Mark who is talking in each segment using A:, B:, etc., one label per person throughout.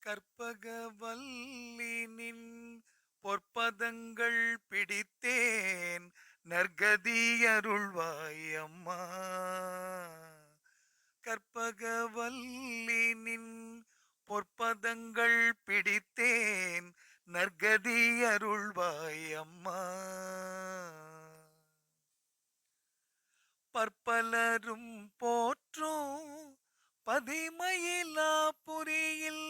A: கற்பகவல்லினின் பொற்பதங்கள் பிடித்தேன் நற்கதி அருள்வாய் அம்மா. கற்பகவல்லினின் பொற்பதங்கள் பிடித்தேன் நற்கதி அருள்வாய் அம்மா. பற்பலரும் போற்றும் பதிமயிலா புரியில்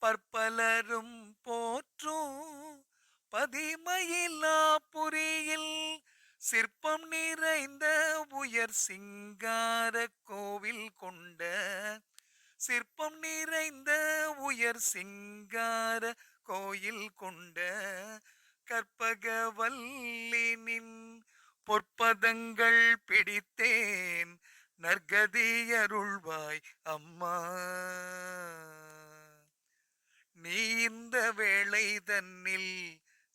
A: பற்பலரும் போற்றும் பதிமயிலா புரியில் சிற்பம் நிறைந்த உயர் சிங்கார கோவில் கொண்ட சிற்பம் நிறைந்த உயர் சிங்கார கோயில் கொண்ட கற்பகவல்லினின் பொற்பதங்கள் பிடித்தேன் நற்கதி அருள்வாய் அம்மா. நீ இந்த வேளை தன்னில்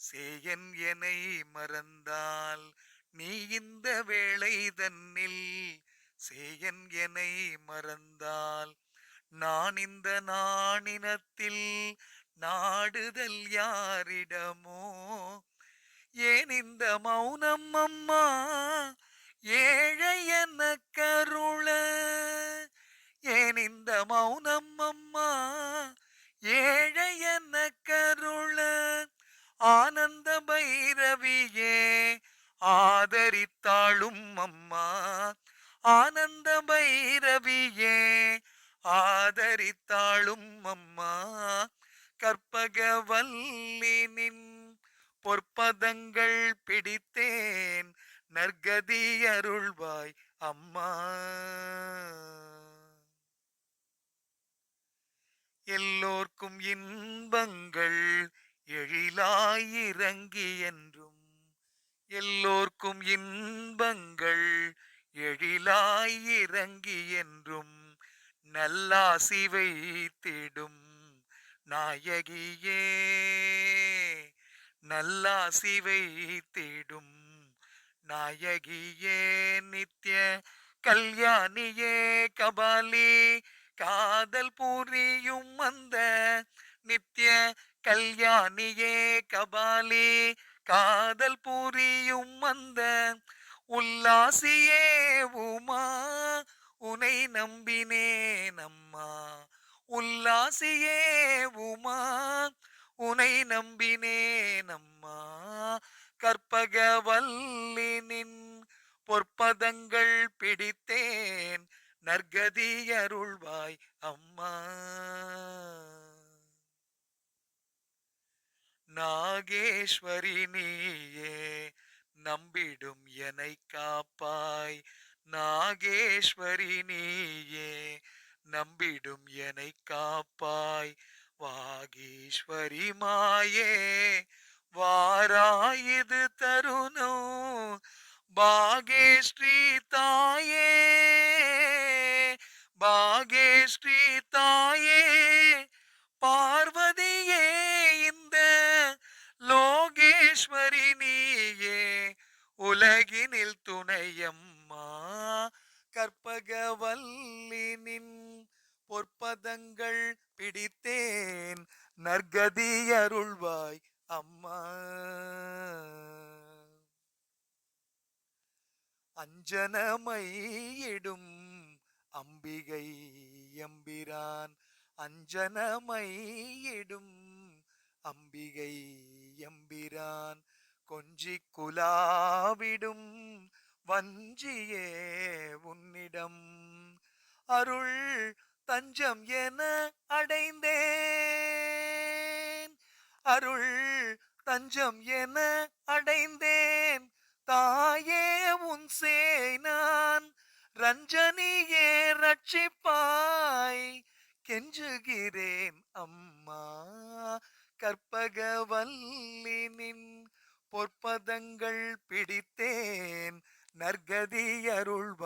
A: சேயன் எனை மறந்தால் நீ இந்த வேளை தன்னில் சேயன் எனை மறந்தால் நான் இந்த நாணினத்தில் நாடுதல் யாரிடமோ. ஏன் இந்த மௌனம் அம்மா ஏழை என கருள. ஏன் இந்த மௌனம் அம்மா ஏழை என கருள. ஆனந்த பைரவியே ஆதரித்தாளும் அம்மா. ஆனந்த பைரவியே ஆதரித்தாளும் அம்மா. கற்பகவல்லினின் பொற்பதங்கள் பிடித்தேன் நற்கதி அருள்வாய் அம்மா. எல்லோர்க்கும் இன்பங்கள் எழிலாயிரங்கி என்றும் எல்லோர்க்கும் இன்பங்கள் எழிலாயிரங்கி என்றும் நல்லாசி வைத்திடும் நாயகியே. நல்லாசி வைத்திடும் நாயகியே நித்ய கல்யாணியே கபாலி காதல் புரியும் அந்த நித்ய கல்யாணியே கபாலி காதல் புரியும் அந்த உல்லாசியே உமா உனை நம்பினேன் அம்மா. உல்லாசியே உமா உனை நம்பினேன் அம்மா. கற்பகவல்லினின் பொற்பதங்கள் பிடித்தேன் நற்கதி அருள்வாய் அம்மா. நாகேஸ்வரி நீயே நம்பிடும் எனை காப்பாய். நாகேஸ்வரி நீயே நம்பிடும் எனை காப்பாய். வாகீஸ்வரி மாயே வாராயுது தருணம். பாகேஸ்ரீ தாயே பாகேஸ்ரீ தாயே பார்வதியே இந்த லோகேஸ்வரி நீயே உலகினில் துணையம்மா. கற்பகவல்லினின் பொற்பதங்கள் பிடித்தேன் நற்கதி அருள்வாய் அம்மா. அஞ்சனமையிடும் அம்பிகை எம்பிரான் அஞ்சனமையிடும் அம்பிகை எம்பிரான் கொஞ்சி குலாவிடும் வஞ்சியே உன்னிடம் அருள் தஞ்சம் என அடைந்தேன். அருள் தஞ்சம் என அடைந்தேன் தாயே உன் சேனான் ரஞ்சனியே ரட்சிப்பாய் கெஞ்சுகிறேன் அம்மா. கற்பகவல்லினின் பொற்பதங்கள் பிடித்தேன் நற்கதி அருள்வாய்